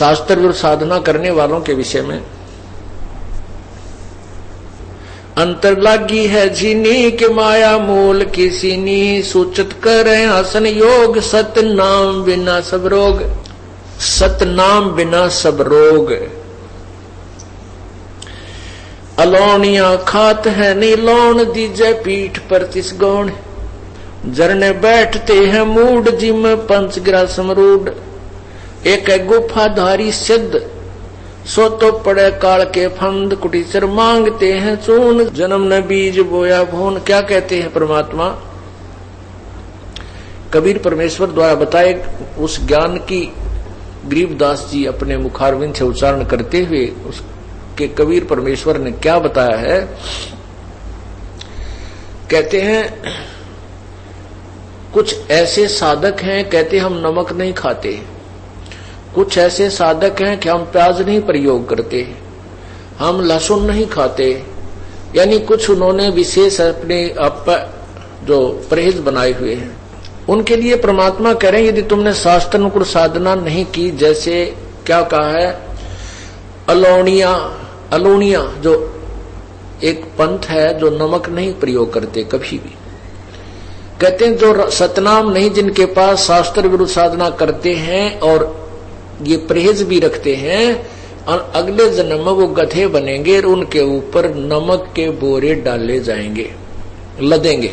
शास्त्र विरुद्ध साधना करने वालों के विषय में। अंतर लागी है जीनी के माया मूल किसीनी, सूचित करें आसन योग, सत नाम बिना सब रोग। सत नाम बिना सब रोग। अलोनिया खात है नीलोन, दीजे पीठ पर तिस गौण। जरने बैठते हैं मूड, जिम पंचग्रा समरूड। एक है गुफाधारी सिद्ध, सो तो पड़े काल के फंद। कुटीचर मांगते हैं चून, जन्म न बीज बोया भून। क्या कहते हैं परमात्मा? कबीर परमेश्वर द्वारा बताए उस ज्ञान की गरीबदास जी अपने मुखारविंद से उच्चारण करते हुए उसके कबीर परमेश्वर ने क्या बताया है? कहते हैं कुछ ऐसे साधक हैं, कहते हम नमक नहीं खाते। कुछ ऐसे साधक हैं कि हम प्याज नहीं प्रयोग करते, हम लहसुन नहीं खाते। यानी कुछ उन्होंने विशेष अपने आप जो परहेज बनाए हुए हैं। उनके लिए परमात्मा कह रहे हैं यदि तुमने शास्त्रानुकूल साधना नहीं की, जैसे क्या कहा है, अलोनिया जो एक पंथ है जो नमक नहीं प्रयोग करते कभी भी। कहते हैं जो सतनाम नहीं, जिनके पास शास्त्र विरुद्ध साधना करते हैं और ये परहेज भी रखते हैं, और अगले जन्म में वो गधे बनेंगे और उनके ऊपर नमक के बोरे डाले जाएंगे, लदेंगे,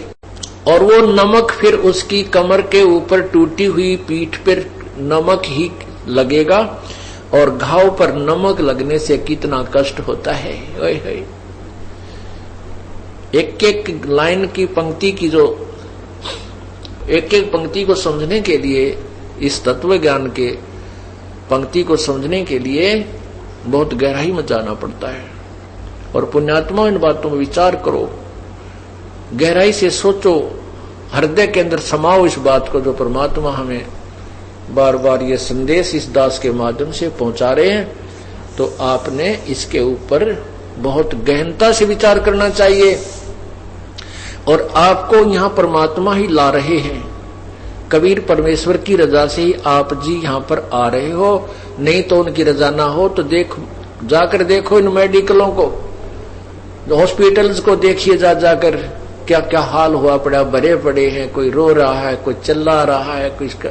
और वो नमक फिर उसकी कमर के ऊपर टूटी हुई पीठ पर नमक ही लगेगा। और घाव पर नमक लगने से कितना कष्ट होता है। एक एक लाइन की पंक्ति की जो एक एक पंक्ति को समझने के लिए, इस तत्व ज्ञान के पंक्ति को समझने के लिए बहुत गहराई में जाना पड़ता है। और पुण्यात्मा इन बातों में विचार करो, गहराई से सोचो, हृदय के अंदर समाओ इस बात को जो परमात्मा हमें बार बार ये संदेश इस दास के माध्यम से पहुंचा रहे हैं। तो आपने इसके ऊपर बहुत गहनता से विचार करना चाहिए। और आपको यहाँ परमात्मा ही ला रहे हैं, कबीर परमेश्वर की रजा से ही आप जी यहाँ पर आ रहे हो। नहीं तो उनकी रजा ना हो तो जाकर देखो इन मेडिकलों को, हॉस्पिटल्स को देखिए, जाकर क्या क्या हाल हुआ पड़ा, भरे पड़े हैं, कोई रो रहा है, कोई चिल्ला रहा है, कोई इसका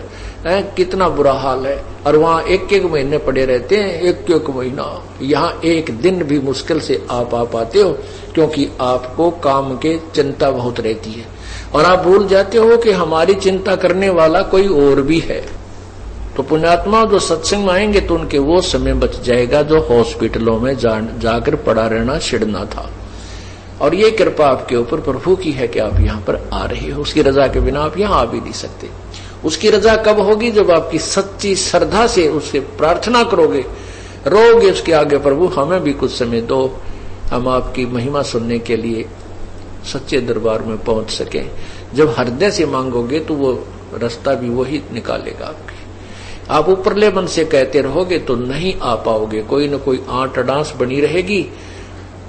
कितना बुरा हाल है। और वहां एक एक महीने पड़े रहते हैं, एक एक महीना। यहाँ एक दिन भी मुश्किल से आप आ पाते हो, क्योंकि आपको काम के चिंता बहुत रहती है और आप भूल जाते हो कि हमारी चिंता करने वाला कोई और भी है। तो पुण्यात्मा जो सत्संग में आएंगे तो उनके वो समय बच जाएगा जो हॉस्पिटलों में जाकर पड़ा रहना छिड़ना था। और ये कृपा आपके ऊपर प्रभु की है कि आप यहाँ पर आ रहे हो। उसकी रजा के बिना आप यहाँ आ भी नहीं सकते। उसकी रजा कब होगी? जब आपकी सच्ची श्रद्धा से उससे प्रार्थना करोगे, रोगे उसके आगे, प्रभु हमें भी कुछ समय दो, हम आपकी महिमा सुनने के लिए सच्चे दरबार में पहुंच सके। जब हृदय से मांगोगे तो वो रास्ता भी वही निकालेगा आपकी। आप ऊपरले मन से कहते रहोगे तो नहीं आ पाओगे, कोई न कोई आंट अडांस बनी रहेगी।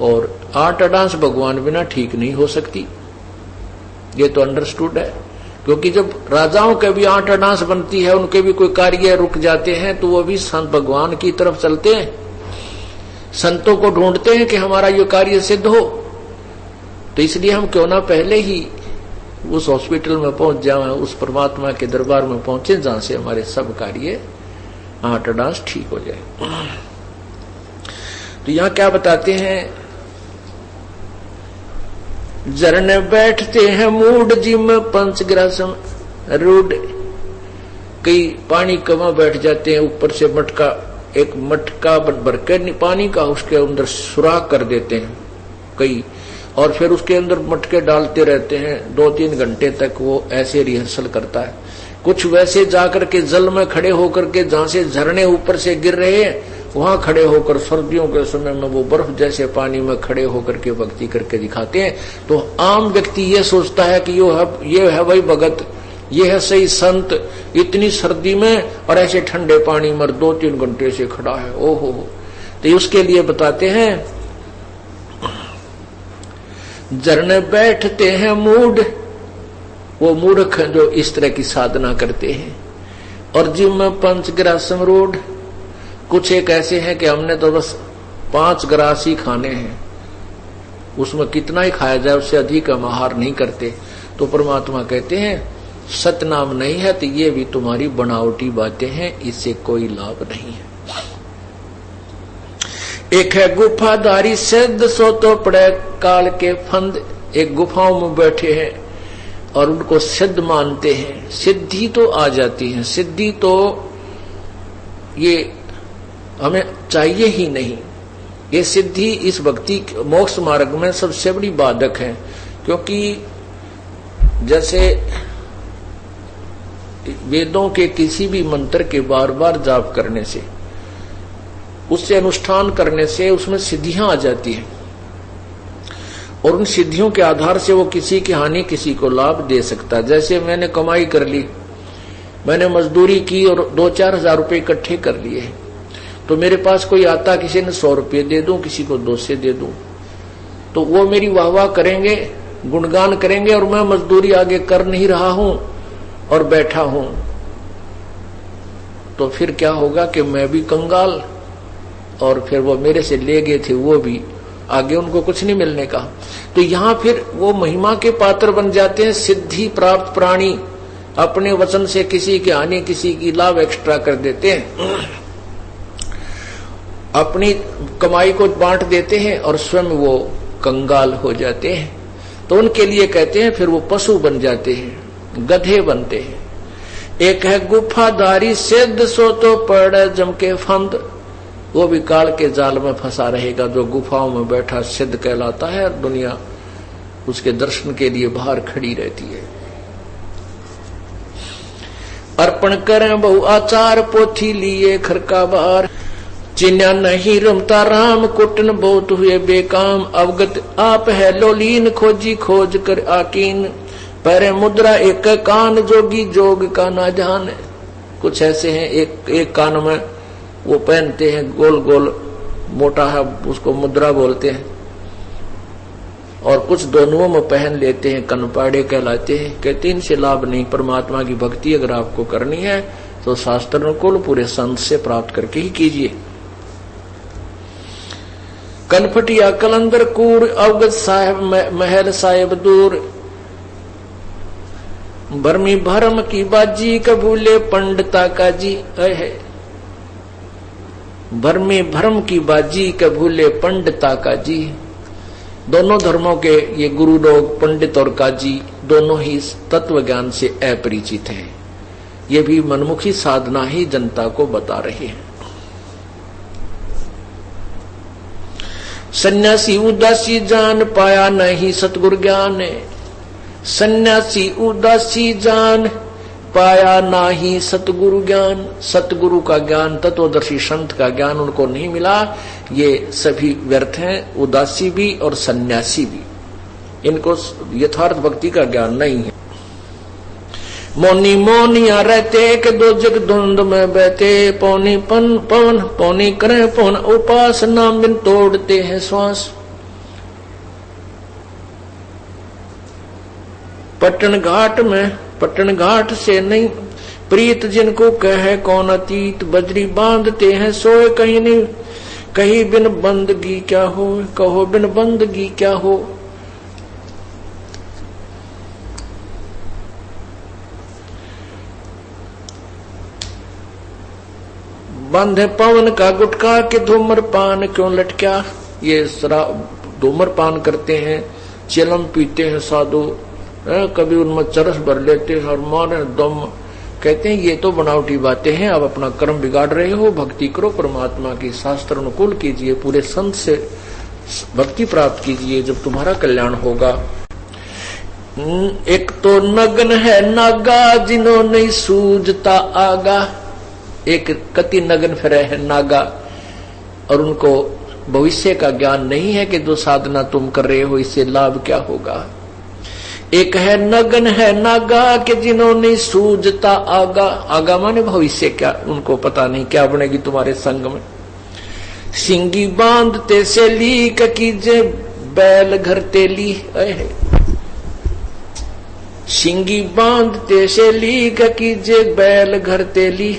और आंट अडांस भगवान बिना ठीक नहीं हो सकती, ये तो अंडरस्टूड है। क्योंकि जब राजाओं के भी आंट अडांस बनती है, उनके भी कोई कार्य रुक जाते हैं, तो वो भी संत भगवान की तरफ चलते हैं, संतों को ढूंढते हैं कि हमारा ये कार्य सिद्ध हो। तो इसलिए हम क्यों ना पहले ही उस हॉस्पिटल में पहुंच जाए, उस परमात्मा के दरबार में पहुंचे जहां से हमारे सब कार्य आंट अडांस ठीक हो जाए। तो यहां क्या बताते हैं? जरने बैठते हैं मूड, जिम पंचग्रासम रूड। कई पानी कमा बैठ जाते हैं, ऊपर से एक मटका भर के पानी का उसके अंदर सुराख कर देते हैं कई, और फिर उसके अंदर मटके डालते रहते हैं 2-3 घंटे तक। वो ऐसे रिहर्सल करता है। कुछ वैसे जाकर के जल में खड़े होकर के, जहां से झरने ऊपर से गिर रहे हैं, वहां खड़े होकर सर्दियों के समय में वो बर्फ जैसे पानी में खड़े होकर के भक्ति करके दिखाते हैं। तो आम व्यक्ति ये सोचता है कि ये है वही भगत, ये है सही संत, इतनी सर्दी में और ऐसे ठंडे पानी में 2-3 घंटे से खड़ा है। ओहो। तो उसके लिए बताते हैं, झरने बैठते हैं मूड, वो मूर्ख जो इस तरह की साधना करते हैं। और जिम में पंचग्रासम रोड, कुछ एक ऐसे हैं कि हमने तो बस 5 ग्रास ही खाने हैं, उसमें कितना ही खाया जाए उससे अधिक हम आहार नहीं करते। तो परमात्मा कहते हैं सतनाम नहीं है तो ये भी तुम्हारी बनावटी बातें हैं, इससे कोई लाभ नहीं है। एक है गुफाधारी सिद्ध सो तो पड़े काल के फंद। एक गुफाओं में बैठे हैं और उनको सिद्ध मानते हैं, सिद्धि तो आ जाती है, सिद्धि तो ये हमें चाहिए ही नहीं। ये सिद्धि इस भक्ति मोक्ष मार्ग में सबसे बड़ी बाधक है, क्योंकि जैसे वेदों के किसी भी मंत्र के बार बार जाप करने से, उससे अनुष्ठान करने से उसमें सिद्धियां आ जाती हैं और उन सिद्धियों के आधार से वो किसी की हानि किसी को लाभ दे सकता है। जैसे मैंने कमाई कर ली, मैंने मजदूरी की और 2-4 हजार रुपये इकट्ठे कर लिए, तो मेरे पास कोई आता, किसी ने 100 रुपये दे दूं, किसी को 200 दे दूं, तो वो मेरी वाह वाह करेंगे, गुणगान करेंगे और मैं मजदूरी आगे कर नहीं रहा हूं और बैठा हूं, तो फिर क्या होगा कि मैं भी कंगाल और फिर वो मेरे से ले गए थे वो भी आगे उनको कुछ नहीं मिलने का। तो यहां फिर वो महिमा के पात्र बन जाते हैं। सिद्धि प्राप्त प्राणी अपने वचन से किसी की हानि किसी की लाभ एक्स्ट्रा कर देते हैं, अपनी कमाई को बांट देते हैं और स्वयं वो कंगाल हो जाते हैं। तो उनके लिए कहते हैं फिर वो पशु बन जाते हैं, गधे बनते हैं। एक है गुफाधारी सिद्ध सो तो पड़ जम के फंद। वो भी काल के जाल में फंसा रहेगा जो गुफाओं में बैठा सिद्ध कहलाता है और दुनिया उसके दर्शन के लिए बाहर खड़ी रहती है। अर्पण करें बहु आचार पोथी लिए खरका बार। चिन्या नहीं रमता राम कुटन बहुत हुए बेकाम। अवगत आप है लोलीन खोजी खोज कर आकीन। पैरे मुद्रा एक कान जोगी जोग का ना जान। कुछ ऐसे हैं एक कान में वो पहनते हैं गोल गोल मोटा है, उसको मुद्रा बोलते हैं, और कुछ दोनों में पहन लेते हैं, कनपाड़े कहलाते हैं। कहते इनसे लाभ नहीं। परमात्मा की भक्ति अगर आपको करनी है तो शास्त्र अनुकूल पूरे संत से प्राप्त करके ही कीजिए। कनफटिया कलंदर कूर अवगत साहेब महल साहेब दूर। भरमी भरम की बाजी कबूले पंडिता का जी है। भरमी भरम की बाजी कबूले पंडिता का जी। दोनों धर्मों के ये गुरु लोग पंडित और काजी दोनों ही तत्व ज्ञान से अपरिचित हैं। ये भी मनमुखी साधना ही जनता को बता रहे हैं। सन्यासी उदासी जान पाया नहीं सतगुरु ज्ञान। सन्यासी उदासी जान पाया नाही सतगुरु ज्ञान। सतगुरु का ज्ञान, तत्वदर्शी संत का ज्ञान उनको नहीं मिला। ये सभी व्यर्थ हैं, उदासी भी और सन्यासी भी। इनको यथार्थ भक्ति का ज्ञान नहीं है। मौनी मौनिया रहते के दो जग धुंध में बहते। पौनी पन पवन पौनी करे पौन उपासना बिन तोड़ते हैं श्वास। पटन घाट से नहीं प्रीत जिनको कहे कौन अतीत। बजरी बांधते हैं सोए कहीं नहीं कहीं बिन बंदगी क्या हो। कहो बिन बंदगी क्या हो। बंधे पवन का गुटका के धूम्रपान क्यों लटका। ये धूम्रपान करते हैं, चिलम पीते हैं साधु, कभी उनमें चरस भर लेते हैं और मारे दम। कहते हैं ये तो बनावटी बातें हैं, आप अपना कर्म बिगाड़ रहे हो। भक्ति करो, परमात्मा की शास्त्र अनुकूल कीजिए, पूरे संत से भक्ति प्राप्त कीजिए, जब तुम्हारा कल्याण होगा। एक तो नग्न है नागा जिन्होंने सूझता आगा। एक कति नग्न फिरे है नागा और उनको भविष्य का ज्ञान नहीं है कि जो साधना तुम कर रहे हो इससे लाभ क्या होगा। एक है नग्न है नागा के जिन्होंने सूझता आगा। आगा माने भविष्य, क्या उनको पता नहीं क्या बनेगी तुम्हारे संग में। सिंगी बांधते से ली कीजे बैल घर तेली। सिंगी बांधते से ली कीजे बैल घर तेली।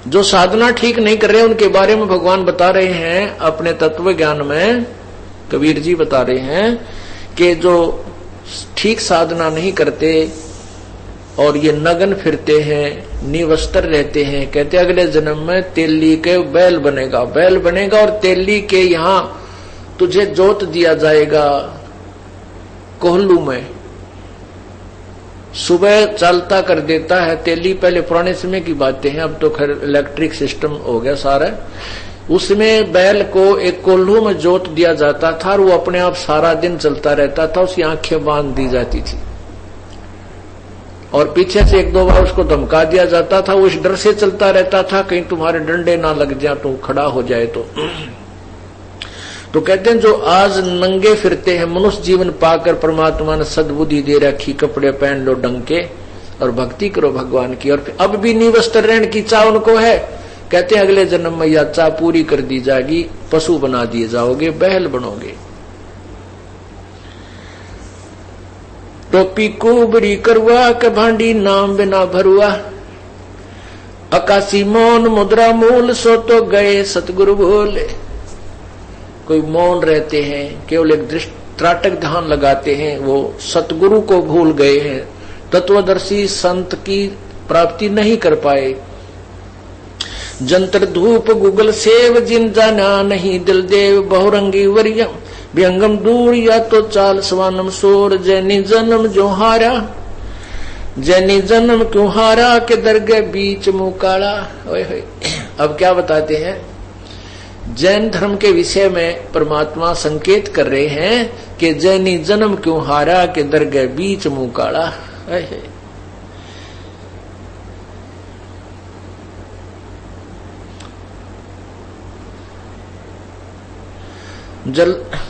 जो साधना ठीक नहीं कर रहे उनके बारे में भगवान बता रहे हैं अपने तत्व ज्ञान में। कबीर जी बता रहे हैं कि जो ठीक साधना नहीं करते और ये नग्न फिरते हैं, निवस्त्र रहते हैं, कहते अगले जन्म में तेली के बैल बनेगा, बैल बनेगा और तेली के यहाँ तुझे जोत दिया जाएगा कोहलू में। सुबह चालता कर देता है तेली, पहले पुराने समय की बातें हैं, अब तो खैर इलेक्ट्रिक सिस्टम हो गया सारा। उसमें बैल को एक कोल्हू में जोत दिया जाता था और वो अपने आप सारा दिन चलता रहता था, उसकी आंखें बांध दी जाती थी और पीछे से एक दो बार उसको धमका दिया जाता था। वो इस डर से चलता रहता था कहीं तुम्हारे डंडे ना लग जाए तो खड़ा हो जाए तो कहते हैं जो आज नंगे फिरते हैं, मनुष्य जीवन पाकर परमात्मा ने सद्बुद्धि दे रखी, कपड़े पहन लो ढंग के और भक्ति करो भगवान की, और अब भी निवस्त्र रहने की चाह उनको है, कहते हैं अगले जन्म में यह चाह पूरी कर दी जाएगी, पशु बना दिए जाओगे, बैल बनोगे। टोपी कुबड़ी करुआ के भांडी नाम बिना भरुआ, आकाशी मौन मुद्रा मूल सो तो गए सतगुरु भोले। कोई मौन रहते हैं, केवल एक त्राटक ध्यान लगाते हैं, वो सतगुरु को भूल गए हैं, तत्वदर्शी संत की प्राप्ति नहीं कर पाए। जंतर धूप गूगल सेव जिन जाना नहीं, दिल देव बहुरंगी वरियम व्यंगम दूर या तो चाल स्वानम सोर। जैनी जन्म जो हारा, जैनी जन्म क्यों हारा के दरगे बीच मुकाला। अब क्या बताते हैं, जैन धर्म के विषय में परमात्मा संकेत कर रहे हैं कि जैनी जन्म क्यों हारा के दरगे बीच मुकाला।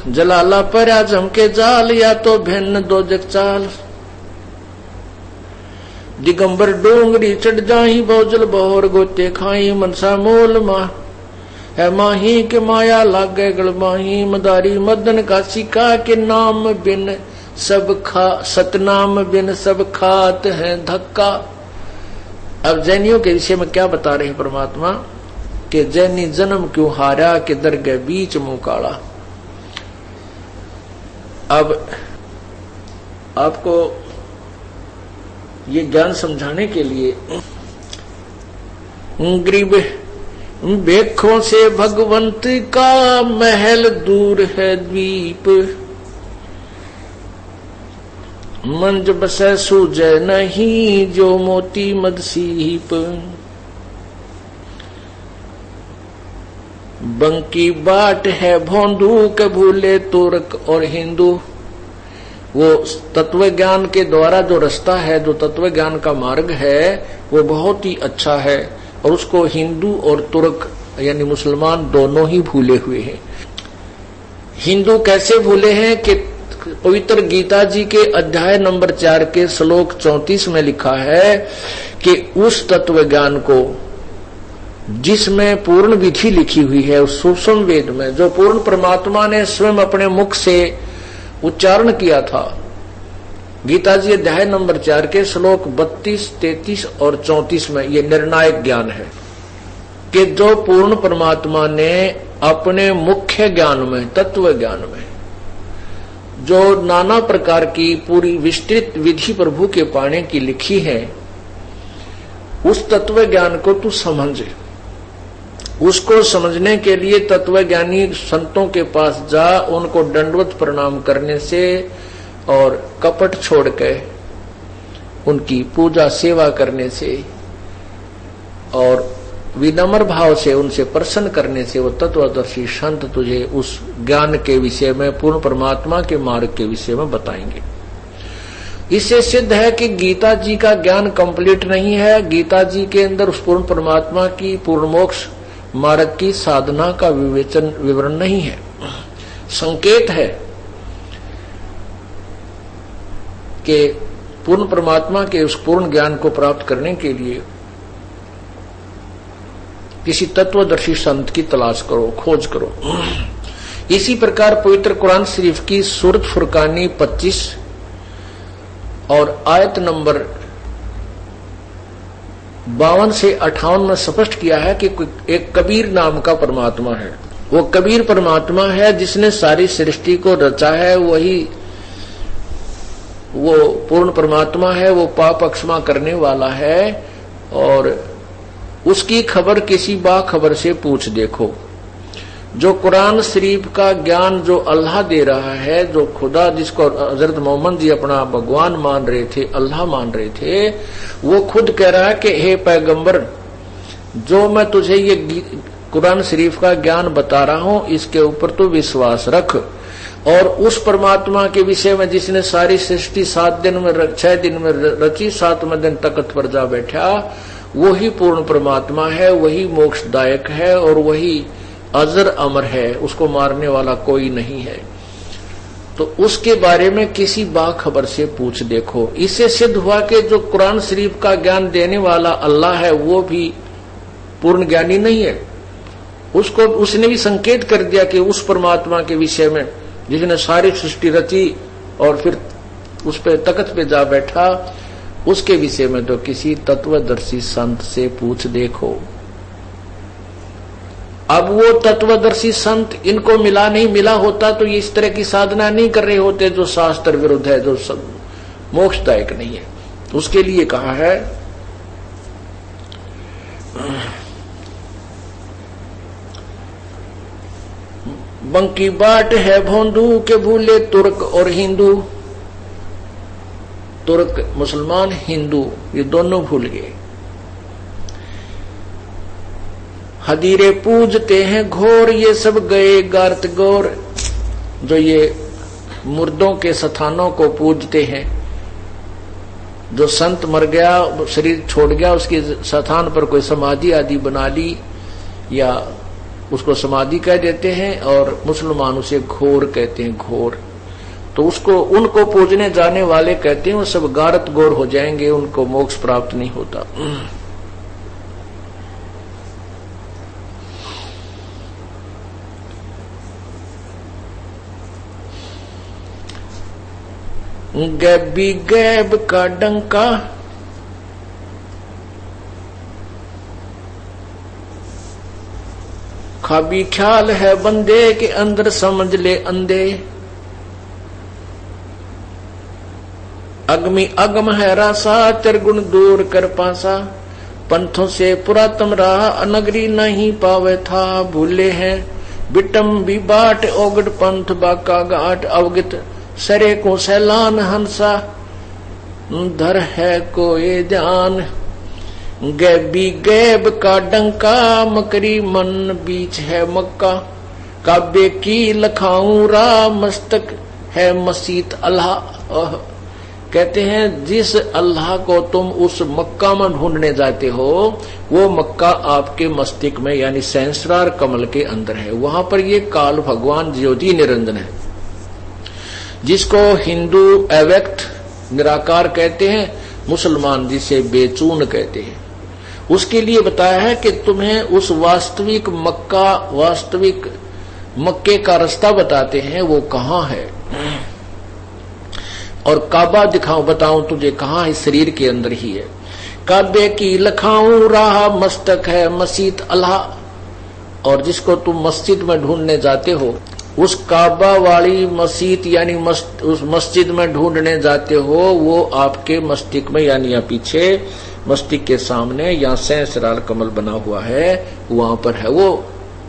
जलाला पर झमके जाल या तो भिन्न दो जग चाल। दिगंबर डोंगरी चढ़ जाही भौजल बहुर गोते खाई, मनसा मोल मा है माही के माया लागे गलमाही। मदारी मदन का सिका के नाम बिन सब खा, सतनाम बिन सब खात है धक्का। अब जैनियों के विषय में क्या बता रहे हैं परमात्मा कि जैनी जन्म क्यों हारा के दरगे बीच मुंह काला। अब आपको ये ज्ञान समझाने के लिए गरीब भेखों से भगवंत का महल दूर है द्वीप, मंज बसे सूझे नहीं जो मोती मद सीप। बंकी बाट है भोंदू के भूले तुर्क और हिंदू। वो तत्व ज्ञान के द्वारा जो रास्ता है, जो तत्व ज्ञान का मार्ग है, वो बहुत ही अच्छा है और उसको हिंदू और तुर्क यानी मुसलमान दोनों ही भूले हुए हैं। हिंदू कैसे भूले हैं कि पवित्र गीता जी के अध्याय नंबर 4 के श्लोक 34 में लिखा है कि उस तत्व ज्ञान को जिसमें पूर्ण विधि लिखी हुई है, उस सूक्ष्म वेद में जो पूर्ण परमात्मा ने स्वयं अपने मुख से उच्चारण किया था। गीता जी अध्याय नंबर 4 के श्लोक 32, 33 और 34 में ये निर्णायक ज्ञान है कि जो पूर्ण परमात्मा ने अपने मुख्य ज्ञान में, तत्व ज्ञान में, जो नाना प्रकार की पूरी विस्तृत विधि प्रभु के पाने की लिखी है, उस तत्व ज्ञान को तू समझे। उसको समझने के लिए तत्वज्ञानी संतों के पास जा, उनको दंडवत प्रणाम करने से और कपट छोड़ के उनकी पूजा सेवा करने से और विनम्र भाव से उनसे प्रसन्न करने से वो तत्वदर्शी संत तुझे उस ज्ञान के विषय में, पूर्ण परमात्मा के मार्ग के विषय में बताएंगे। इससे सिद्ध है कि गीता जी का ज्ञान कंप्लीट नहीं है। गीता जी के अंदर उस पूर्ण परमात्मा की पूर्ण मोक्ष मार्ग की साधना का विवरण नहीं है। संकेत है कि पूर्ण परमात्मा के उस पूर्ण ज्ञान को प्राप्त करने के लिए किसी तत्वदर्शी संत की तलाश करो, खोज करो। इसी प्रकार पवित्र कुरान शरीफ की सूरत फुरकानी 25 और आयत नंबर 52 से 58 में स्पष्ट किया है कि एक कबीर नाम का परमात्मा है। वो कबीर परमात्मा है जिसने सारी सृष्टि को रचा है, वही वो पूर्ण परमात्मा है, वो पाप क्षमा करने वाला है। और उसकी खबर किसी बाखबर से पूछ देखो। जो कुरान शरीफ का ज्ञान जो अल्लाह दे रहा है, जो खुदा जिसको हजरत मोहम्मद जी अपना भगवान मान रहे थे, अल्लाह मान रहे थे, वो खुद कह रहा है कि हे पैगंबर, जो मैं तुझे ये कुरान शरीफ का ज्ञान बता रहा हूं, इसके ऊपर तो विश्वास रख। और उस परमात्मा के विषय में जिसने सारी सृष्टि 6 दिन में रची, 7वें दिन तख्त पर जा बैठा, वही पूर्ण परमात्मा है, वही मोक्षदायक है और वही अजर अमर है, उसको मारने वाला कोई नहीं है। तो उसके बारे में किसी बाखबर से पूछ देखो। इससे सिद्ध हुआ कि जो कुरान शरीफ का ज्ञान देने वाला अल्लाह है, वो भी पूर्ण ज्ञानी नहीं है। उसको उसने भी संकेत कर दिया कि उस परमात्मा के विषय में जिसने सारी सृष्टि रची और फिर उस पे तख्त पे जा बैठा, उसके विषय में तो किसी तत्वदर्शी संत से पूछ देखो। अब वो तत्वदर्शी संत इनको नहीं मिला होता तो ये इस तरह की साधना नहीं कर रहे होते जो शास्त्र विरुद्ध है, जो मोक्षदायक नहीं है। उसके लिए कहा है बंकी बाट है भोंदू के भूले तुर्क और हिंदू। तुर्क मुसलमान, हिंदू ये दोनों भूल गए। हदीरे पूजते हैं घोर, ये सब गए गारत गौर। जो ये मुर्दों के स्थानों को पूजते हैं, जो संत मर गया, शरीर छोड़ गया, उसके स्थान पर कोई समाधि आदि बना ली या उसको समाधि कह देते हैं, और मुसलमान उसे घोर कहते हैं, घोर। तो उसको उनको पूजने जाने वाले कहते हैं वो सब गारत गौर हो जाएंगे, उनको मोक्ष प्राप्त नहीं होता। गैबी गैब का डंका, खाबी ख्याल है बंदे के अंदर समझ ले अंधे। अगमी अगम है रासा, त्रिगुण दूर कर पासा। पंथों से पुरातम रहा, अनगरी नहीं पावे था। भूले हैं बिटम भी बाट, ओगड पंथ बाका घाट। अवगत सरे को सैलान हंसा, धर है कोई ध्यान। गैबी गैब का डंका, मकरी मन बीच है मक्का। काबे की लखाऊं रा, मस्तक है मसीत अल्लाह। कहते हैं जिस अल्लाह को तुम उस मक्का में ढूंढने जाते हो, वो मक्का आपके मस्तिष्क में यानी सहस्रार कमल के अंदर है। वहां पर ये काल भगवान ज्योति निरंजन है, जिसको हिंदू अव्यक्त निराकार कहते हैं, मुसलमान जिसे बेचून कहते हैं। उसके लिए बताया है कि तुम्हें उस वास्तविक मक्के का रास्ता बताते हैं, वो कहाँ है। और काबा दिखाऊं बताऊं तुझे कहाँ है, शरीर के अंदर ही है। काबे की लखाऊं राह, मस्तक है मस्जिद अल्लाह। और जिसको तुम मस्जिद में ढूंढने जाते हो, उस काबा वाली मस्जिद यानी उस मस्जिद में ढूंढने जाते हो, वो आपके मस्तिष्क में यानी या पीछे मस्तिष्क के सामने या सहस्रार कमल बना हुआ है, वहां पर है वो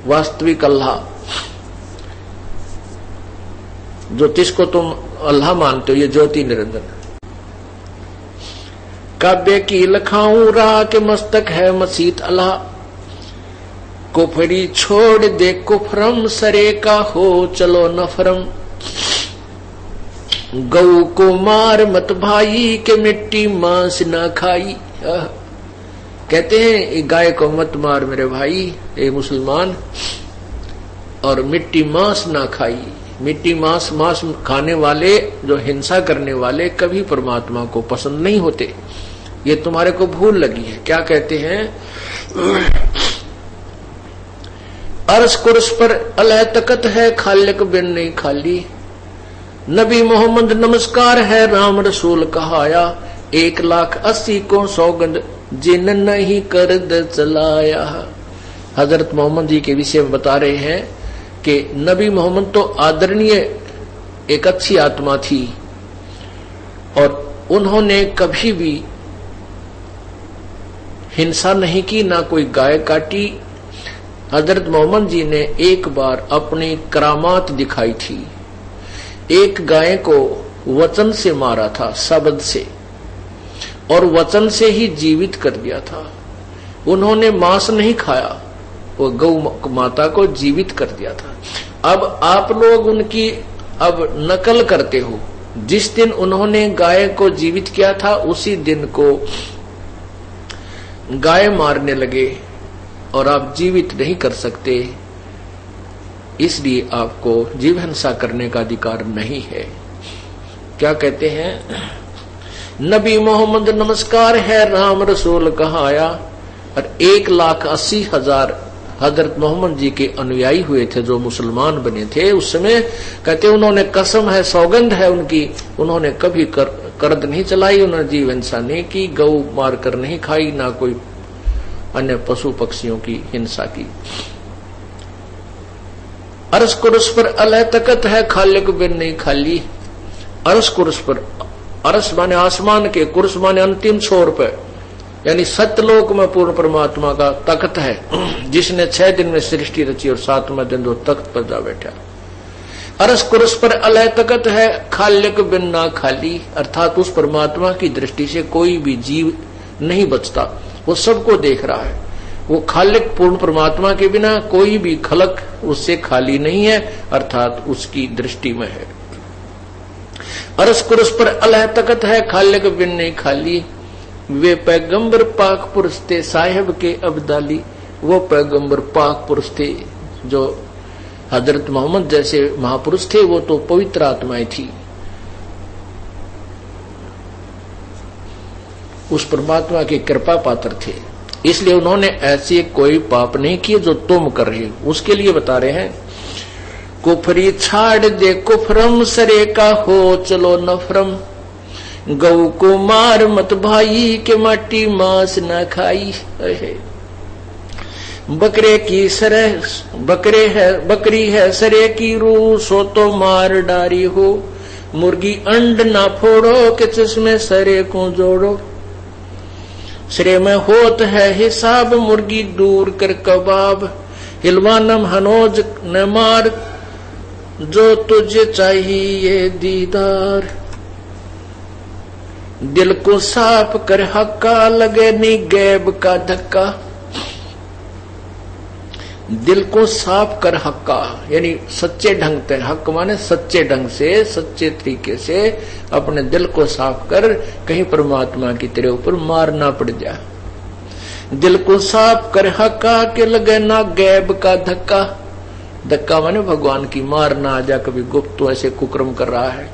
वास्तविक अल्लाह। ज्योतिष को तुम अल्लाह मानते हो, ये ज्योति निरंजन। काबे की लखाऊं राह के मस्तक है मस्जिद अल्लाह। कुफरी छोड़ दे कुफरम, सरे का हो चलो नफरम। गऊ को मार मत भाई, के मिट्टी मांस ना खाई। कहते हैं गाय को मत मार मेरे भाई ए मुसलमान, और मिट्टी मांस ना खाई। मिट्टी मांस खाने वाले, जो हिंसा करने वाले, कभी परमात्मा को पसंद नहीं होते। ये तुम्हारे को भूल लगी है। क्या कहते हैं, अर्श कुर्स पर अलह तकत है, खालिक बिन नहीं खाली। नबी मोहम्मद नमस्कार है, राम रसूल कहाया। 1,80,000 को सौगंध जिन नहीं कर्द चलाया। हजरत मोहम्मद जी के विषय में बता रहे हैं कि नबी मोहम्मद तो आदरणीय एक अच्छी आत्मा थी और उन्होंने कभी भी हिंसा नहीं की, ना कोई गाय काटी। हजरत मोहम्मद जी ने एक बार अपनी करामात दिखाई थी। एक गाय को वचन से मारा था, शब्द से, और वचन से ही जीवित कर दिया था। उन्होंने मांस नहीं खाया, वो गौ माता को जीवित कर दिया था। अब आप लोग उनकी अब नकल करते हो। जिस दिन उन्होंने गाय को जीवित किया था उसी दिन को गाय मारने लगे और आप जीवित नहीं कर सकते, इसलिए आपको जीव हिंसा करने का अधिकार नहीं है। क्या कहते हैं? नबी मोहम्मद नमस्कार है, राम रसूल कहाया। और 1,80,000 हजरत मोहम्मद जी के अनुयायी हुए थे जो मुसलमान बने थे उस समय। कहते उन्होंने कसम है, सौगंध है उनकी, उन्होंने कभी कर्द नहीं चलाई, उन्होंने जीव हिंसा नहीं की, गौ मार कर नहीं खाई, ना कोई अन्य पशु पक्षियों की हिंसा की। अर्श कुर्स पर अलह तकत है, खालिक बिन नहीं खाली। अर्श कुर्स पर, अर्श माने आसमान के, कुर्स माने अंतिम छोर पर, यानी सत्यलोक में पूर्ण परमात्मा का तख्त है, जिसने 6 दिन में सृष्टि रची और 7वें दिन जो तख्त पर जा बैठा। अर्श कुर्स पर अलह तकत है, खालिक बिन ना खाली। अर्थात उस परमात्मा की दृष्टि से कोई भी जीव नहीं बचता, वो सबको देख रहा है। वो खालिक पूर्ण परमात्मा के बिना कोई भी खलक उससे खाली नहीं है, अर्थात उसकी दृष्टि में है। अर्श कुर्स पर अलह तकत है, खालिक बिन नहीं खाली। वे पैगंबर पाक पुरुष थे, साहिब के अब्दाली। वो पैगंबर पाक पुरुष थे जो हजरत मोहम्मद जैसे महापुरुष थे, वो तो पवित्र आत्माएं थी। उस परमात्मा की कृपा पात्र थे, इसलिए उन्होंने ऐसे कोई पाप नहीं किए जो तुम कर रहे हो। उसके लिए बता रहे हैं, कुफरी छाड़ दे कुफरम, सरे का हो चलो नफरम। गौ को मार मत भाई, के माटी मांस न खाई। बकरे की सरह, बकरी है सरे की रूह, सो तो मार डारी हो। मुर्गी अंड ना फोड़ो, कि जिसमें सरे को जोड़ो। सरे में होत है हिसाब, मुर्गी दूर कर कबाब। हिलवानम हनोज न मार, जो तुझे चाहिए दीदार। दिल को साफ कर हक्का, लगे नहीं गैब का धक्का। दिल को साफ कर हक्का, यानी सच्चे ढंग से, हक माने सच्चे ढंग से, सच्चे तरीके से अपने दिल को साफ कर, कहीं परमात्मा की तेरे ऊपर मार ना पड़ जा। दिल को साफ कर हक्का, के लगे ना गैब का धक्का। धक्का माने भगवान की मार ना आ जा, कभी गुप्त तो ऐसे कुकर्म कर रहा है।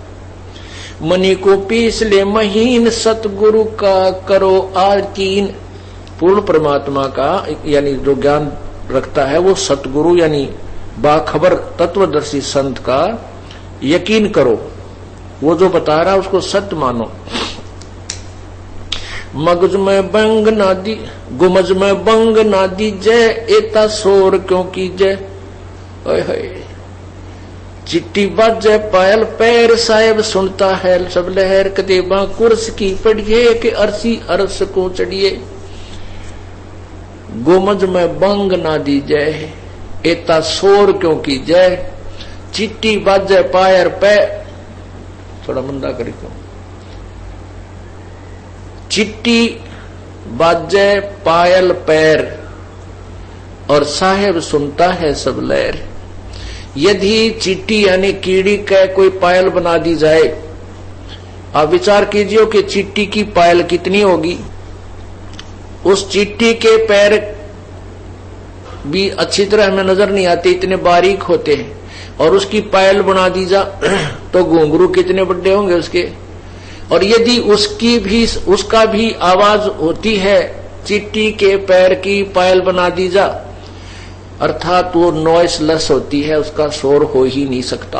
मनी को पीस ले महीन, सतगुरु का करो आकीन। पूर्ण परमात्मा का यानी जो ज्ञान रखता है वो सतगुरु यानी बाखबर तत्वदर्शी संत का यकीन करो, वो जो बता रहा है उसको सत्य मानो। मगज में बंग ना दी, गुमज में बंग ना दीजय, एता शोर क्यों कीजय। चिट्टी बाजे पायल पैर, साहेब सुनता है सब लहर। कदेबा कुर्स की पढ़िए, के अरसी अरस को चढ़िए। गोमज में बंग ना दी जय, एता शोर क्यों की जय। चिट्टी बाजे पायर पैर, थोड़ा मंदा करी तो। चिट्टी बाजे पायल पैर, और साहेब सुनता है सब लहर। यदि चिट्टी यानी कीड़ी का कोई पायल बना दी जाए, आप विचार कीजिए कि चिट्टी की पायल कितनी होगी। उस चिट्टी के पैर भी अच्छी तरह हमें नजर नहीं आते, इतने बारीक होते हैं, और उसकी पायल बना दी जा तो घुंघरू कितने बड़े होंगे उसके। और यदि उसका भी आवाज होती है, चिट्टी के पैर की पायल बना दी जा, अर्थात वो नॉइसलेस होती है, उसका शोर हो ही नहीं सकता।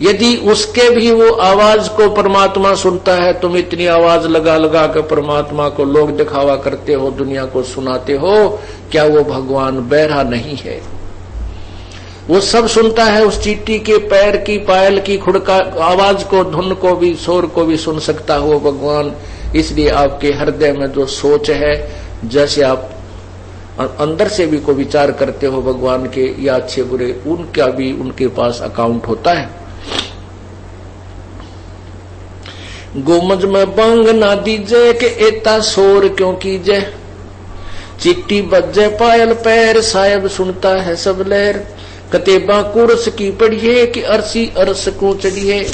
यदि उसके भी वो आवाज को परमात्मा सुनता है, तुम इतनी आवाज लगा लगा कर परमात्मा को लोग दिखावा करते हो, दुनिया को सुनाते हो, क्या वो भगवान बहरा नहीं है? वो सब सुनता है। उस चींटी के पैर की, पायल की, खुड़का आवाज को, धुन को भी, शोर को भी सुन सकता है वो भगवान। इसलिए आपके हृदय में जो सोच है, जैसे आप अंदर से भी को विचार करते हो भगवान के या अच्छे बुरे, उनका भी उनके पास अकाउंट होता है। गोमज में बंग ना दीजे के एता शोर क्यों कीजे, चिट्टी बजे पायल पैर, साहेब सुनता है सब लहर, कतेबा कुर्स की पढ़िए कि अरसी अरस को चढ़िए।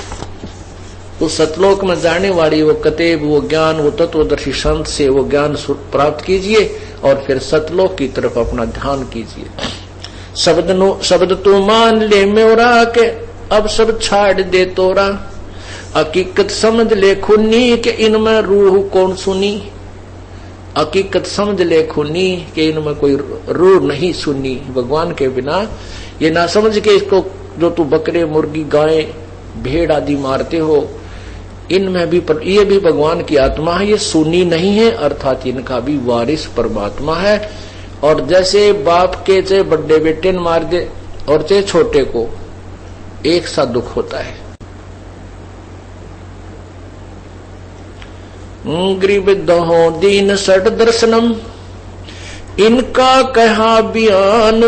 उस सतलोक में जाने वाली वो कतेब, वो ज्ञान, वो तत्वदर्शी संत से वो ज्ञान प्राप्त कीजिए और फिर सतलोक की तरफ अपना ध्यान कीजिए। शब्द तो मान ले मेरा के अब सब छाड़ दे तोरा, हकीकत समझ ले खूनी के इनमें रूह कौन सुनी, हकीकत समझ ले खूनी के इनमें कोई रूह नहीं सुनी। भगवान के बिना ये ना समझ के इसको जो तू बकरे, मुर्गी, गाय, भेड़ आदि मारते हो, इनमें भी ये भी भगवान की आत्मा है, ये सुनी नहीं है, अर्थात इनका भी वारिस परमात्मा है। और जैसे बाप के चाहे बड़े बेटे ने मार दे और चाहे छोटे को, एक सा दुख होता है। गरीब दहो दीन सट दर्शनम, इनका कहा बयान,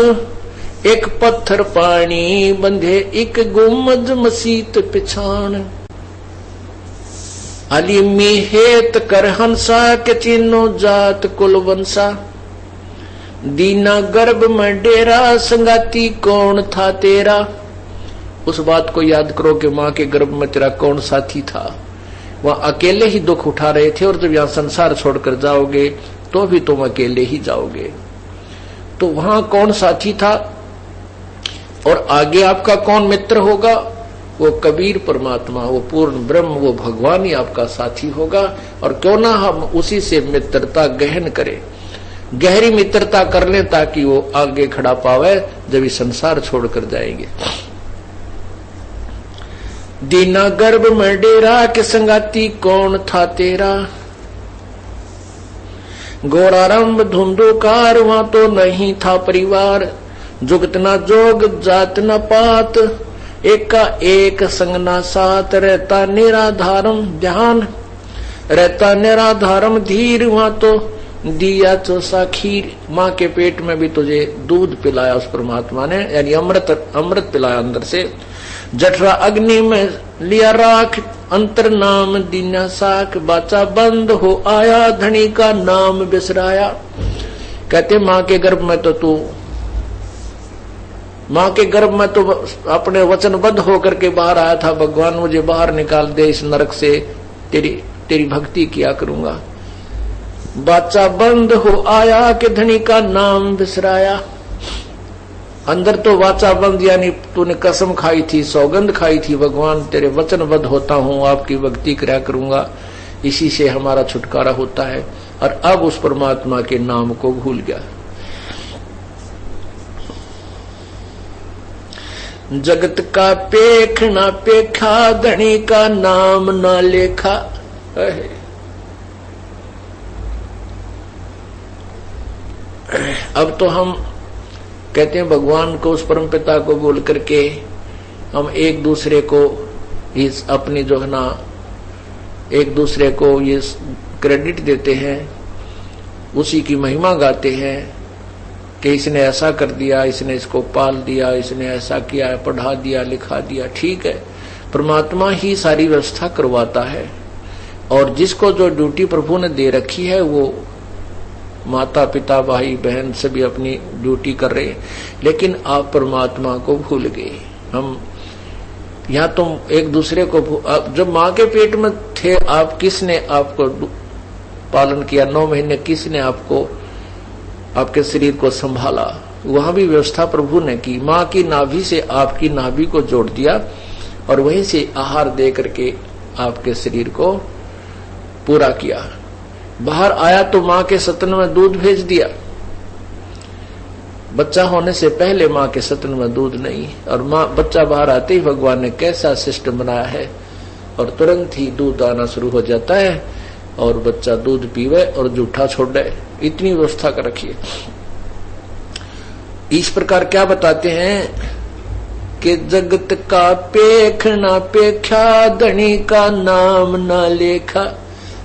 एक पत्थर पानी बंधे एक गुमज मसीत पिछान, अली मिहेत कर हंसा के चिन्नो जात कुलवंशा, दीना गर्भ में डेरा संगाती कौन था तेरा। उस बात को याद करो कि माँ के गर्भ में तेरा कौन साथी था। वहां अकेले ही दुख उठा रहे थे और जब यहाँ संसार छोड़कर जाओगे तो भी तुम अकेले ही जाओगे। तो वहां कौन साथी था और आगे आपका कौन मित्र होगा? वो कबीर परमात्मा, वो पूर्ण ब्रह्म, वो भगवान ही आपका साथी होगा। और क्यों ना हम उसी से मित्रता गहन करें, गहरी मित्रता कर लें, ताकि वो आगे खड़ा पावे जब इस संसार छोड़कर जाएंगे। दीना गर्भ में डेरा के संगाती कौन था तेरा, घोड़ारंभ धुंधुकार वहां तो नहीं था परिवार, जुगत न जोग जात न पात, एक का एक संग न साथ, रहता निराधारम ध्यान, रहता निराधारम धीर, वहां तो दिया चोसा खीर। माँ के पेट में भी तुझे दूध पिलाया उस परमात्मा ने, यानी अमृत पिलाया अंदर से। जठरा अग्नि में लिया राख, अंतर नाम दीना साख, बाचा बंद हो आया, धनी का नाम बिसराया। कहते माँ के गर्भ में तो तू, माँ के गर्भ में तो अपने वचनबद्ध होकर के बाहर आया था, भगवान मुझे बाहर निकाल दे इस नरक से, तेरी भक्ति किया करूंगा। बाचा बंद हो आया कि धनी का नाम बिसराया। अंदर तो वाचा बंद, यानी तूने कसम खाई थी, सौगंध खाई थी, भगवान तेरे वचनबद्ध होता हूं, आपकी भक्ति किया करूंगा, इसी से हमारा छुटकारा होता है। और अब उस परमात्मा के नाम को भूल गया। जगत का पेख ना पेखा, धनी का नाम ना लेखा। अब तो हम कहते हैं भगवान को, उस परम पिता को बोल करके हम एक दूसरे को इस अपनी जो है ना, एक दूसरे को ये क्रेडिट देते हैं, उसी की महिमा गाते हैं कि इसने ऐसा कर दिया, इसने इसको पाल दिया, इसने ऐसा किया, पढ़ा दिया, लिखा दिया। ठीक है, परमात्मा ही सारी व्यवस्था करवाता है, और जिसको जो ड्यूटी प्रभु ने दे रखी है वो माता पिता भाई बहन सभी अपनी ड्यूटी कर रहे हैं। लेकिन आप परमात्मा को भूल गए। हम यहाँ तुम एक दूसरे को, जब माँ के पेट में थे आप, किसने आपको पालन किया? 9 महीने किसने आपको, आपके शरीर को संभाला? वहां भी व्यवस्था प्रभु ने की। माँ की नाभि से आपकी नाभि को जोड़ दिया और वहीं से आहार दे करके आपके शरीर को पूरा किया। बाहर आया तो माँ के सतन में दूध भेज दिया। बच्चा होने से पहले माँ के स्तन में दूध नहीं, और माँ बच्चा बाहर आते ही भगवान ने कैसा सिस्टम बनाया है, और तुरंत ही दूध आना शुरू हो जाता है और बच्चा दूध पीवे और जूठा छोड़े, इतनी व्यवस्था कर रखी है। इस प्रकार क्या बताते हैं कि जगत का पेखना पेख्या, धनी का नाम न लेखा।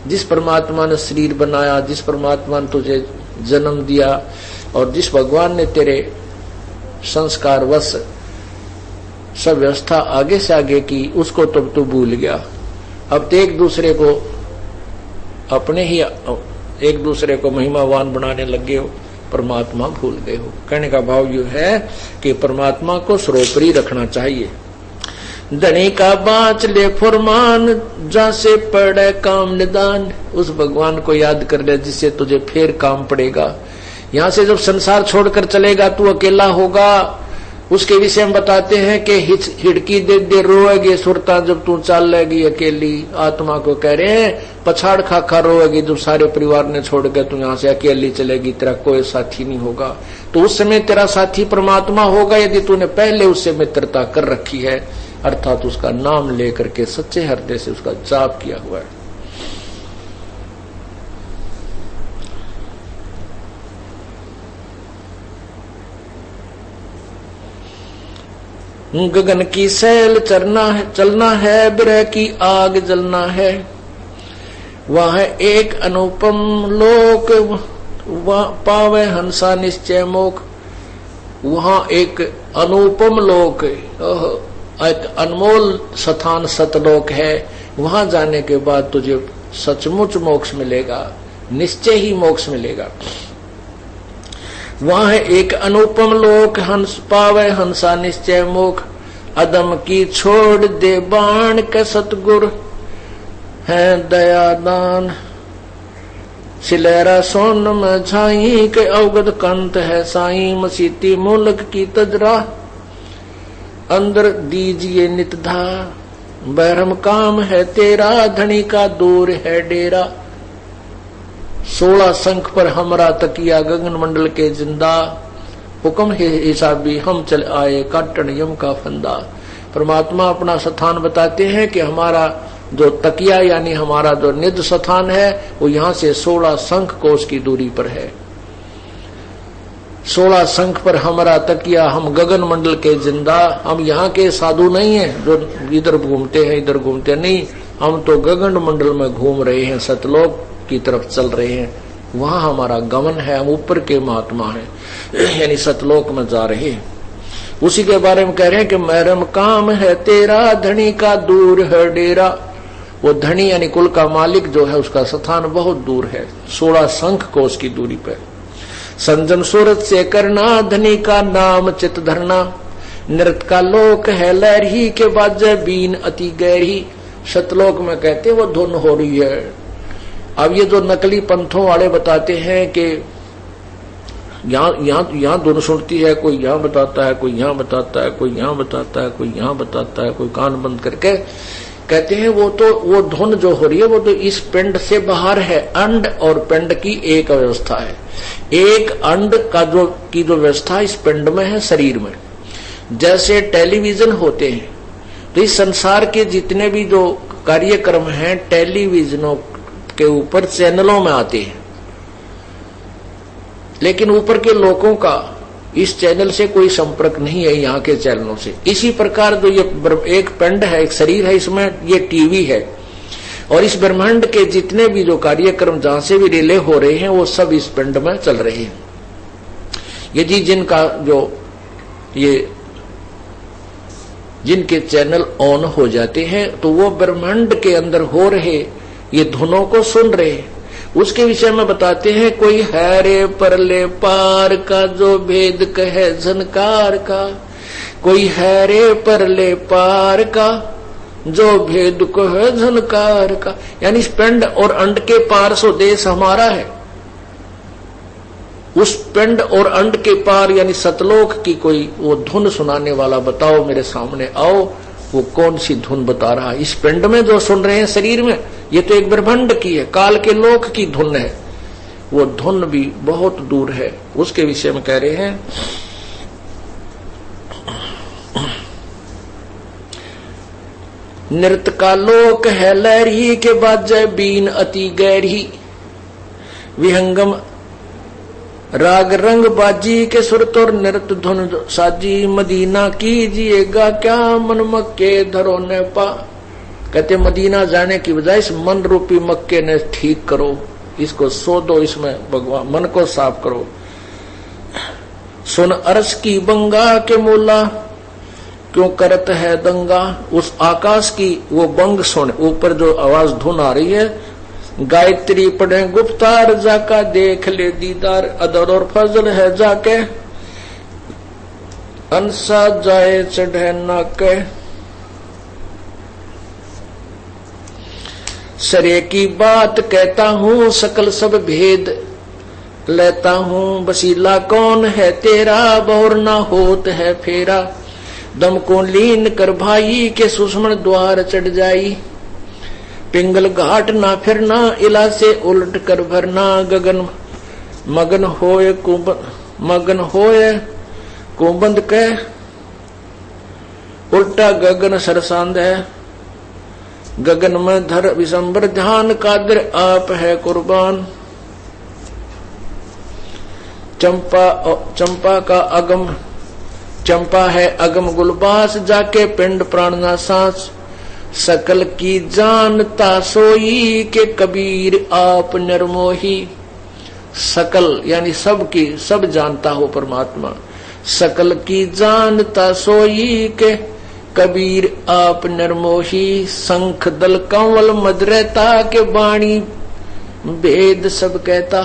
जिस परमात्मा ने शरीर बनाया, जिस परमात्मा ने तुझे जन्म दिया, और जिस भगवान ने तेरे संस्कार वश सब व्यवस्था आगे से आगे की, उसको तब तू भूल गया। अब तो एक दूसरे को अपने ही एक दूसरे को महिमावान बनाने लगे हो, परमात्मा भूल गए हो। कहने का भाव यह है कि परमात्मा को सर्वोपरि रखना चाहिए। धनी का बाँच ले फुरमान, जैसे पड़े काम निदान। उस भगवान को याद कर ले जिससे तुझे फिर काम पड़ेगा। यहाँ से जब संसार छोड़कर चलेगा तू अकेला होगा, उसके विषय में बताते हैं कि हिड़की दे दे रोएगी सुरता, जब तू चल लेगी अकेली। आत्मा को कह रहे हैं पछाड़ खा खा रोएगी जब सारे परिवार ने छोड़ के तू यहाँ से अकेली चलेगी, तेरा कोई साथी नहीं होगा। तो उस समय तेरा साथी परमात्मा होगा यदि तूने पहले उससे मित्रता कर रखी है, अर्थात उसका नाम लेकर के सच्चे हृदय से उसका जाप किया हुआ है। गगन की सैल चलना है, बिरह की आग जलना है। वह एक अनुपम लोक, पावे हंसा निश्चय मोख। वहां एक अनुपम लोक, एक अनमोल स्थान सतलोक है। वहां जाने के बाद तुझे सचमुच मोक्ष मिलेगा, निश्चय ही मोक्ष मिलेगा। वह एक अनुपम लोक, हंस पावे हंसा निश्चय मोख। अदम की छोड़ दे बाण के सतगुर है दयादान। सिलेरा सोन में छाई के अवगत कंत है साई। मसीती मुल्क की तजरा अंदर दीजिए नितधा। बहरम काम है तेरा, धनी का दूर है डेरा। 16 शंख पर हमरा तकिया, गगन मंडल के जिंदा। हुक्म हिसाबी हम चल आए, काटन यम का फंदा। परमात्मा अपना स्थान बताते हैं कि हमारा जो तकिया यानी हमारा जो निज स्थान है वो यहाँ से 16 शंख कोस की दूरी पर है। 16 शंख पर हमारा तकिया, हम गगन मंडल के जिंदा। हम यहाँ के साधु नहीं है जो इधर घूमते हैं इधर घूमते नहीं, हम तो गगन मंडल में घूम रहे हैं, सतलोक की तरफ चल रहे हैं। वहां हमारा गमन है, हम ऊपर के महात्मा हैं यानी सतलोक में जा रहे हैं। उसी के बारे में कह रहे हैं कि महरम काम है तेरा, धनी का दूर है डेरा। वो धनी यानी कुल का मालिक जो है उसका स्थान बहुत दूर है, 16 शंख कोस की दूरी पर। संजम सूरत से करना, धनी का नाम चित धरना। नृत्य का लोक है लहरी के बाजे बीन अति गहरी। सतलोक में कहते वो धुन हो रही है। अब ये जो नकली पंथों वाले बताते हैं कि यहाँ धुन सुनती है, कोई यहाँ बताता है, कोई यहाँ बताता है, कोई यहाँ बताता है, कोई यहाँ बताता है, कोई कान बंद करके कहते हैं वो धुन जो हो रही है वो तो इस पिंड से बाहर है। अंड और पिंड की एक व्यवस्था है। एक अंड का की जो व्यवस्था इस पिंड में है, शरीर में। जैसे टेलीविजन होते हैं तो इस संसार के जितने भी जो कार्यक्रम हैं टेलीविजनों के ऊपर चैनलों में आते हैं, लेकिन ऊपर के लोगों का इस चैनल से कोई संपर्क नहीं है यहाँ के चैनलों से। इसी प्रकार जो ये एक पिंड है, एक शरीर है, इसमें ये टीवी है और इस ब्रह्मांड के जितने भी जो कार्यक्रम जहां से भी रिले हो रहे हैं वो सब इस पिंड में चल रहे हैं। यदि जिनके चैनल ऑन हो जाते हैं तो वो ब्रह्मांड के अंदर हो रहे ये धुनों को सुन रहे। उसके विषय में बताते हैं कोई है रे परले पार का जो भेद कहे झनकार का। कोई है रे परले पार का जो भेद कहे झनकार का, यानी इस पिंड और अंड के पार सो देश हमारा है। उस पिंड और अंड के पार यानी सतलोक की कोई वो धुन सुनाने वाला बताओ, मेरे सामने आओ। वो कौन सी धुन बता रहा है? इस पिंड में जो सुन रहे हैं शरीर में, ये तो एक ब्रह्मांड की है, काल के लोक की धुन है। वो धुन भी बहुत दूर है। उसके विषय में कह रहे हैं, नृत्य का लोक है लहरी के बाजे बीन अति गहरी, विहंगम राग रंग बाजी के सुर तोर नृत्य धुन साजी, मदीना कीजिएगा क्या मन मक्के धरो न पा। कहते मदीना जाने की बजाय इस मन रूपी मक्के ने ठीक करो, इसको सो दो, इसमें भगवान मन को साफ करो। सुन अरस की बंगा के मूला क्यों करत है दंगा, उस आकाश की वो बंग सुन, ऊपर जो आवाज धुन आ रही है, गायत्री पढ़े गुप्तार जाका देख ले दीदार, अदर और फजल है जाके अंसा जाए चढ़े नाके। सरे की बात कहता हूँ सकल सब भेद लेता हूँ, बसीला कौन है तेरा बहुर ना होत है फेरा, दम को लीन कर भाई के सुषमण द्वार चढ़ जाई, पिंगल घाट ना फिरना इला से उलट कर भरना, गगन मगन होए कुंबंद के उल्टा गगन सरसांद है, गगन में धर विशंबर ध्यान कादर आप है कुर्बान। चंपा का अगम चंपा है अगम गुलबास, जाके पिंड प्राण ना सांस, सकल की जानता सोई के कबीर आप निर्मोही। सकल यानी सब की सब जानता हो परमात्मा, सकल की जानता सोई के कबीर आप निर्मोही, शंख दल कंवल मदरता के वाणी भेद सब कहता।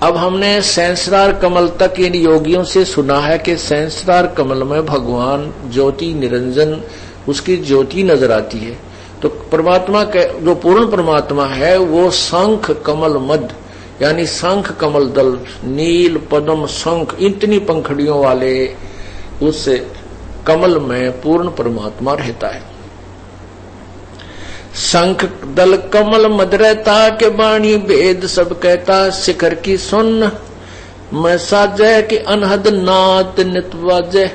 अब हमने सहस्रार कमल तक इन योगियों से सुना है कि सहस्रार कमल में भगवान ज्योति निरंजन उसकी ज्योति नजर आती है। तो परमात्मा के जो पूर्ण परमात्मा है वो शंख कमल मध्य यानी शंख कमल दल नील पद्म शंख इतनी पंखड़ियों वाले उस कमल में पूर्ण परमात्मा रहता है। शंख दल कमल मदरता के बाणी भेद सब कहता, शिखर की सुन मैं साजय के अनहद नाद नित बाजे,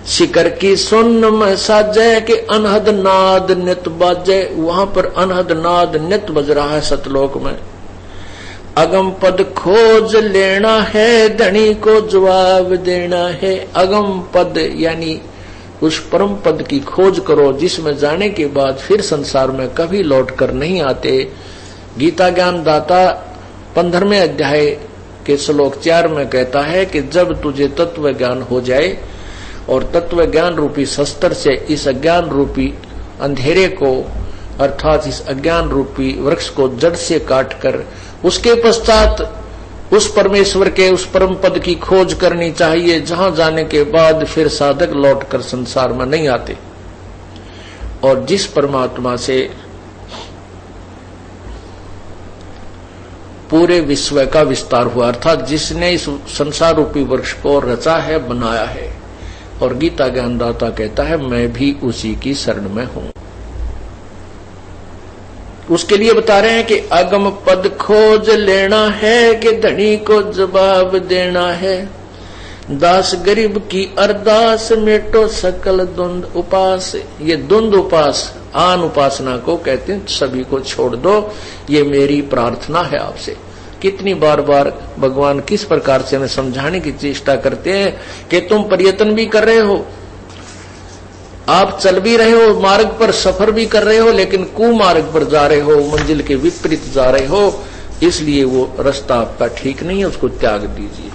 शिखर की सुन में साजय के अनहद नाद नित बाजे। वहां पर अनहद नाद नित बज रहा है सतलोक में। अगम पद खोज लेना है धनी को जवाब देना है, अगम पद यानी उस परम पद की खोज करो जिसमें जाने के बाद फिर संसार में कभी लौट कर नहीं आते। गीता ज्ञान दाता 15वें अध्याय के श्लोक 4 में कहता है कि जब तुझे तत्व ज्ञान हो जाए और तत्व ज्ञान रूपी शस्त्र से इस अज्ञान रूपी अंधेरे को अर्थात इस अज्ञान रूपी वृक्ष को जड़ से काटकर उसके पश्चात उस परमेश्वर के उस परम पद की खोज करनी चाहिए जहां जाने के बाद फिर साधक लौटकर संसार में नहीं आते। और जिस परमात्मा से पूरे विश्व का विस्तार हुआ अर्थात जिसने इस संसार रूपी वृक्ष को रचा है बनाया है, और गीता ज्ञानदाता कहता है मैं भी उसी की शरण में हूं। उसके लिए बता रहे हैं कि अगम पद खोज लेना है कि धनी को जवाब देना है, दास गरीब की अरदास मेटो सकल द्वंद उपास। ये द्वंद उपास आन उपासना को कहते हैं, सभी को छोड़ दो, ये मेरी प्रार्थना है आपसे। कितनी बार बार भगवान किस प्रकार से हमें समझाने की चेष्टा करते हैं कि तुम पर्यटन भी कर रहे हो, आप चल भी रहे हो मार्ग पर सफर भी कर रहे हो, लेकिन कुमार्ग पर जा रहे हो, मंजिल के विपरीत जा रहे हो, इसलिए वो रास्ता आपका ठीक नहीं है, उसको त्याग दीजिए।